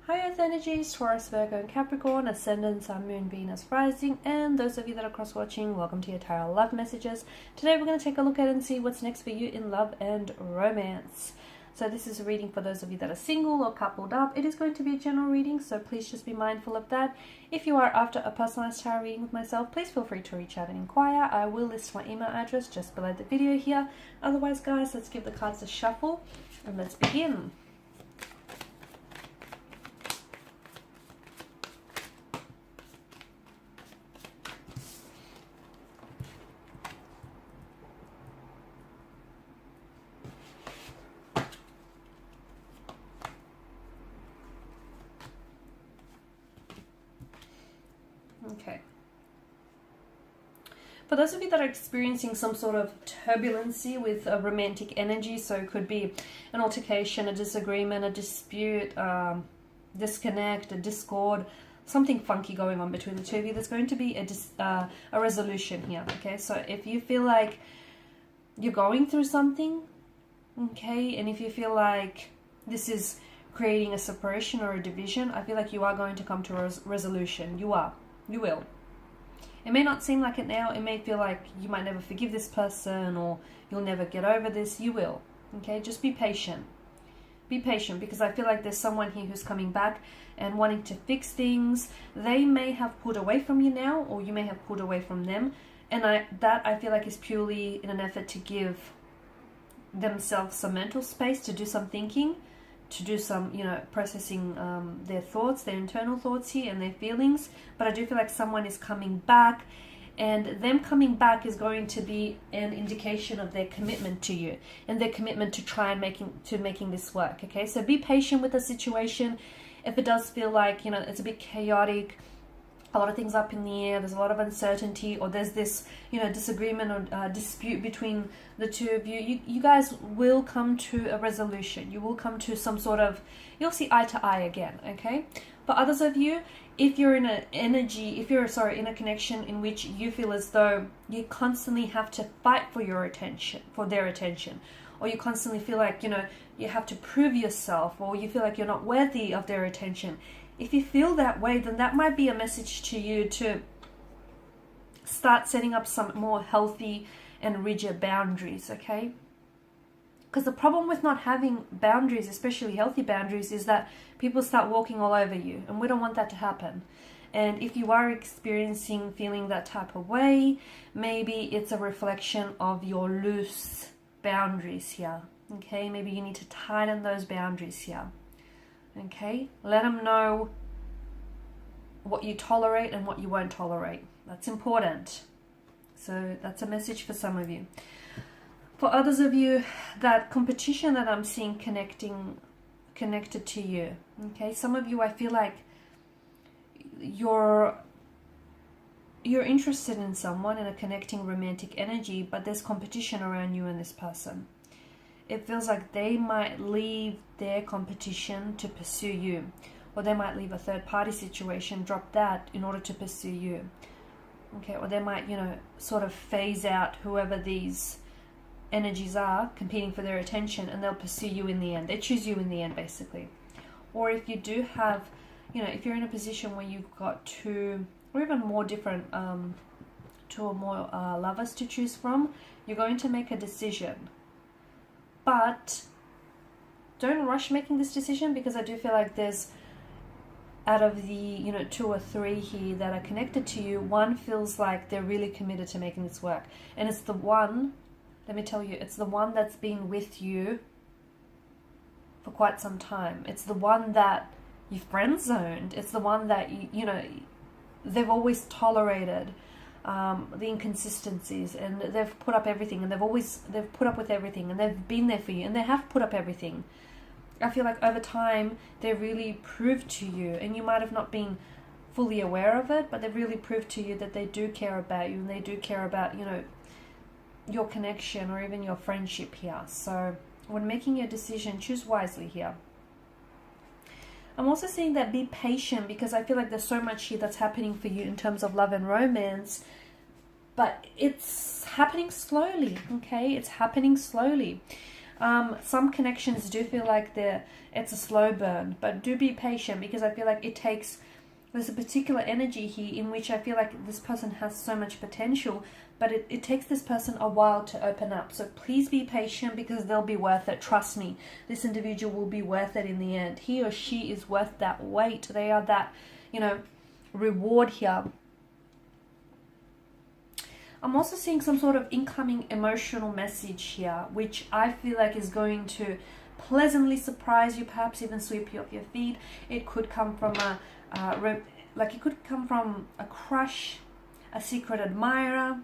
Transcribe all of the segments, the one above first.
Hi Earth energies, Taurus, Virgo and Capricorn, Ascendant, Sun, Moon, Venus, Rising, and those of you that are cross-watching, welcome to your tarot love messages. Today we're going to take a look at and see what's next for you in love and romance. So this is a reading for those of you that are single or coupled up. It is going to be a general reading, so please just be mindful of that. If you are after a personalized tarot reading with myself, please feel free to reach out and inquire. I will list my email address just below the video here. Otherwise, guys, let's give the cards a shuffle and let's begin. Okay. For those of you that are experiencing some sort of turbulency with a romantic energy, so it could be an altercation, a disagreement, a dispute, disconnect, a discord, something funky going on between the two of you, there's going to be a resolution here, okay? So if you feel like you're going through something, okay, and if you feel like this is creating a separation or a division, I feel like you are going to come to a resolution. You will. It may not seem like it now. It may feel like you might never forgive this person or you'll never get over this. You will. Okay, just be patient. Be patient, because I feel like there's someone here who's coming back and wanting to fix things. They may have pulled away from you now, or you may have pulled away from them. And I feel like is purely in an effort to give themselves some mental space to do some thinking, to do some, processing their thoughts, their internal thoughts here and their feelings. But I do feel like someone is coming back, and them coming back is going to be an indication of their commitment to you and their commitment to try and making this work. Okay, so be patient with the situation. If it does feel like, it's a bit chaotic, a lot of things up in the air, there's a lot of uncertainty, or there's this, disagreement or dispute between the two of you, you guys will come to a resolution. You will come to some sort of, you'll see eye to eye again, okay? For others of you, if you're in an energy, in a connection in which you feel as though you constantly have to fight for their attention, or you constantly feel like, you have to prove yourself, or you feel like you're not worthy of their attention, if you feel that way, then that might be a message to you to start setting up some more healthy and rigid boundaries, okay? Because the problem with not having boundaries, especially healthy boundaries, is that people start walking all over you, and we don't want that to happen. And if you are feeling that type of way, maybe it's a reflection of your loose boundaries here, okay? Maybe you need to tighten those boundaries here. Okay, let them know what you tolerate and what you won't tolerate. That's important. So that's a message for some of you. For others of you, that competition that I'm seeing connected to you. Okay, some of you, I feel like you're interested in someone, in a connecting romantic energy, but there's competition around you and this person. It feels like they might leave their competition to pursue you, or they might leave a third-party situation, drop that in order to pursue you. Okay, or they might, sort of phase out whoever these energies are competing for their attention, and they'll pursue you in the end. They choose you in the end, basically. Or if you do have, if you're in a position where you've got two or even more different, two or more lovers to choose from, you're going to make a decision. But don't rush making this decision, because I do feel like there's, out of the, two or three here that are connected to you, one feels like they're really committed to making this work. And it's the one, let me tell you, it's the one that's been with you for quite some time. It's the one that you friend-zoned. It's the one that, they've always tolerated the inconsistencies, and they've put up everything, and they've put up with everything, and they've been there for you, and they have put up everything. I feel like over time they really proved to you, and you might have not been fully aware of it, but they've really proved to you that they do care about you, and they do care about, your connection or even your friendship here. So when making your decision, choose wisely here. I'm also seeing that be patient, because I feel like there's so much here that's happening for you in terms of love and romance, but it's happening slowly, okay? It's happening slowly. Some connections do feel like it's a slow burn, but do be patient, because I feel like there's a particular energy here in which I feel like this person has so much potential, but it takes this person a while to open up. So please be patient, because they'll be worth it. Trust me, this individual will be worth it in the end. He or she is worth that wait. They are that, reward here. I'm also seeing some sort of incoming emotional message here, which I feel like is going to pleasantly surprise you, perhaps even sweep you off your feet. It could come from it could come from a crush, a secret admirer.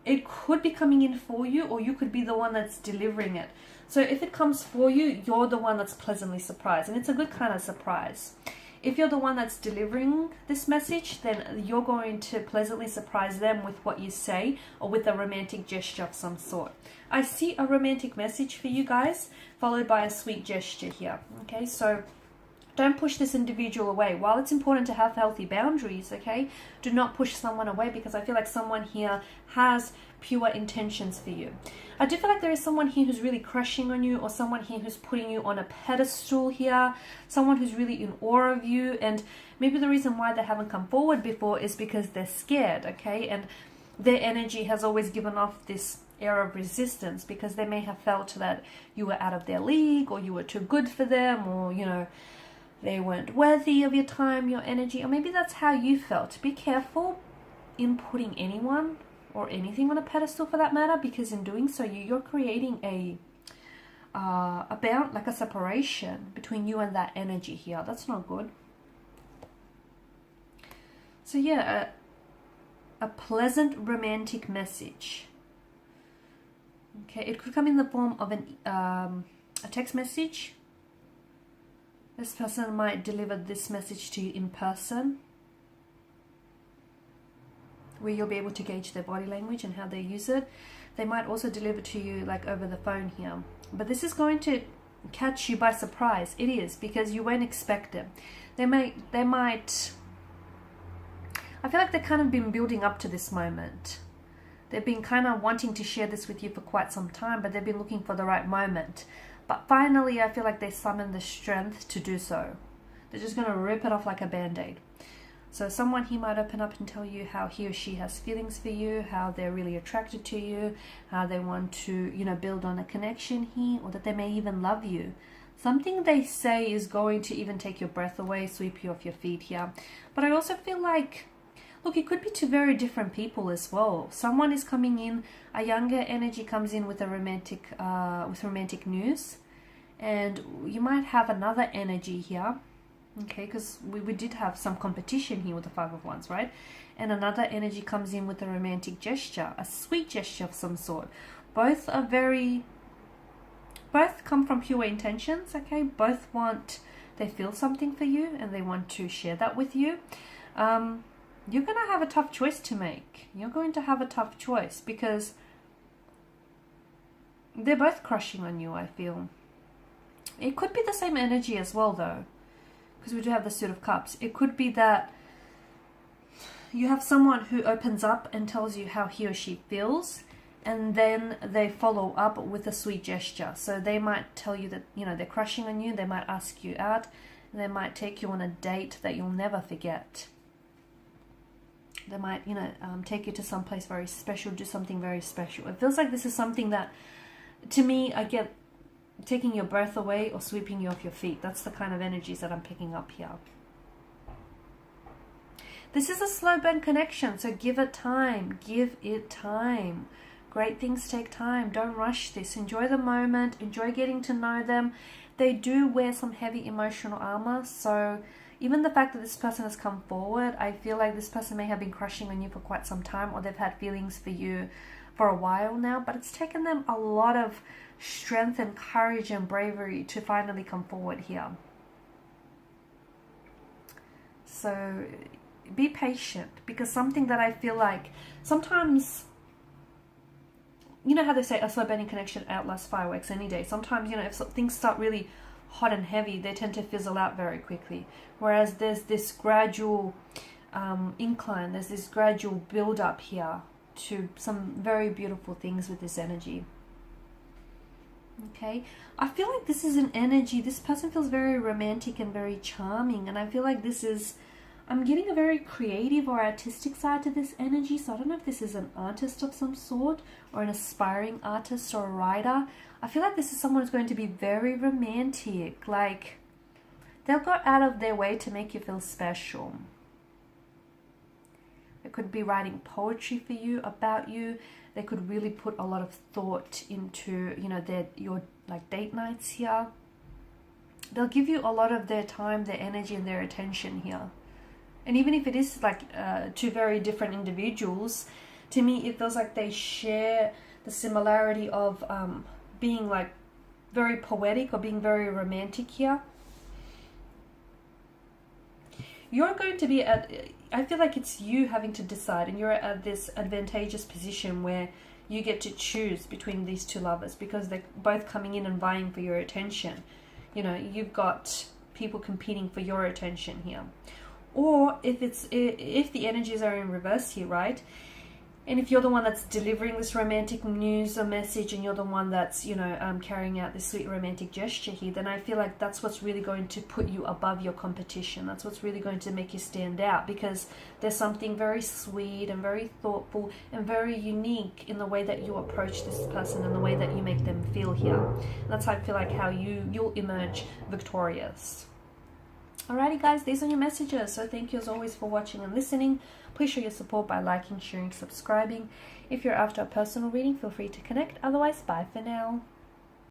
It could be coming in for you, or you could be the one that's delivering it. So if it comes for you, you're the one that's pleasantly surprised, and it's a good kind of surprise. If you're the one that's delivering this message, then you're going to pleasantly surprise them with what you say, or with a romantic gesture of some sort. I see a romantic message for you guys, followed by a sweet gesture here. Okay, so don't push this individual away. While it's important to have healthy boundaries, okay, do not push someone away, because I feel like someone here has pure intentions for you. I do feel like there is someone here who's really crushing on you, or someone here who's putting you on a pedestal here, someone who's really in awe of you, and maybe the reason why they haven't come forward before is because they're scared, okay, and their energy has always given off this air of resistance, because they may have felt that you were out of their league, or you were too good for them, or, they weren't worthy of your time, your energy, or maybe that's how you felt. Be careful in putting anyone or anything on a pedestal, for that matter, because in doing so, you're creating a separation between you and that energy here. That's not good. So yeah, a pleasant romantic message. Okay, it could come in the form of a text message. This person might deliver this message to you in person, where you'll be able to gauge their body language and how they use it. They might also deliver to you like over the phone here. But this is going to catch you by surprise. It is, because you won't expect it. They might, I feel like they've kind of been building up to this moment. They've been kind of wanting to share this with you for quite some time, but they've been looking for the right moment. But finally, I feel like they summoned the strength to do so. They're just going to rip it off like a band-aid. So someone here might open up and tell you how he or she has feelings for you, how they're really attracted to you, how they want to, build on a connection here, or that they may even love you. Something they say is going to even take your breath away, sweep you off your feet here. But I also feel like, look, it could be two very different people as well. Someone is coming in, a younger energy comes in with a romantic news, and you might have another energy here, okay, because we did have some competition here with the Five of Wands, right? And another energy comes in with a romantic gesture, a sweet gesture of some sort. Both come from pure intentions, okay? They feel something for you, and they want to share that with you. You're going to have a tough choice to make. You're going to have a tough choice, because they're both crushing on you, I feel. It could be the same energy as well, though, because we do have the Suit of Cups. It could be that you have someone who opens up and tells you how he or she feels, and then they follow up with a sweet gesture. So they might tell you that, they're crushing on you. They might ask you out. And they might take you on a date that you'll never forget. They might, take you to some place very special, do something very special. It feels like this is something that, to me, I get taking your breath away or sweeping you off your feet. That's the kind of energies that I'm picking up here. This is a slow burn connection, so give it time. Give it time. Great things take time. Don't rush this. Enjoy the moment. Enjoy getting to know them. They do wear some heavy emotional armor, so even the fact that this person has come forward, I feel like this person may have been crushing on you for quite some time, or they've had feelings for you for a while now, but it's taken them a lot of strength and courage and bravery to finally come forward here. So be patient, because something that I feel like sometimes, you know how they say a slow burning connection outlasts fireworks any day. Sometimes, if things start really hot and heavy, they tend to fizzle out very quickly. Whereas there's this gradual incline, there's this gradual build up here to some very beautiful things with this energy. Okay, I feel like this is an energy, this person feels very romantic and very charming, and I feel like this is, I'm getting a very creative or artistic side to this energy. So I don't know if this is an artist of some sort or an aspiring artist or a writer. I feel like this is someone who's going to be very romantic. Like, they'll go out of their way to make you feel special. They could be writing poetry for you, about you. They could really put a lot of thought into, you know, your like date nights here. They'll give you a lot of their time, their energy, and their attention here. And even if it is like two very different individuals, to me it feels like they share the similarity of being like very poetic or being very romantic here. You're going to be at, I feel like it's you having to decide, and you're at this advantageous position where you get to choose between these two lovers because they're both coming in and vying for your attention. You know, you've got people competing for your attention here. Or if the energies are in reverse here, right? And if you're the one that's delivering this romantic news or message, and you're the one that's, you know, carrying out this sweet romantic gesture here, then I feel like that's what's really going to put you above your competition. That's what's really going to make you stand out, because there's something very sweet and very thoughtful and very unique in the way that you approach this person and the way that you make them feel here. And that's how I feel like how you'll emerge victorious. Alrighty guys, these are your messages. So thank you as always for watching and listening. Please show your support by liking, sharing, subscribing. If you're after a personal reading, feel free to connect. Otherwise, bye for now.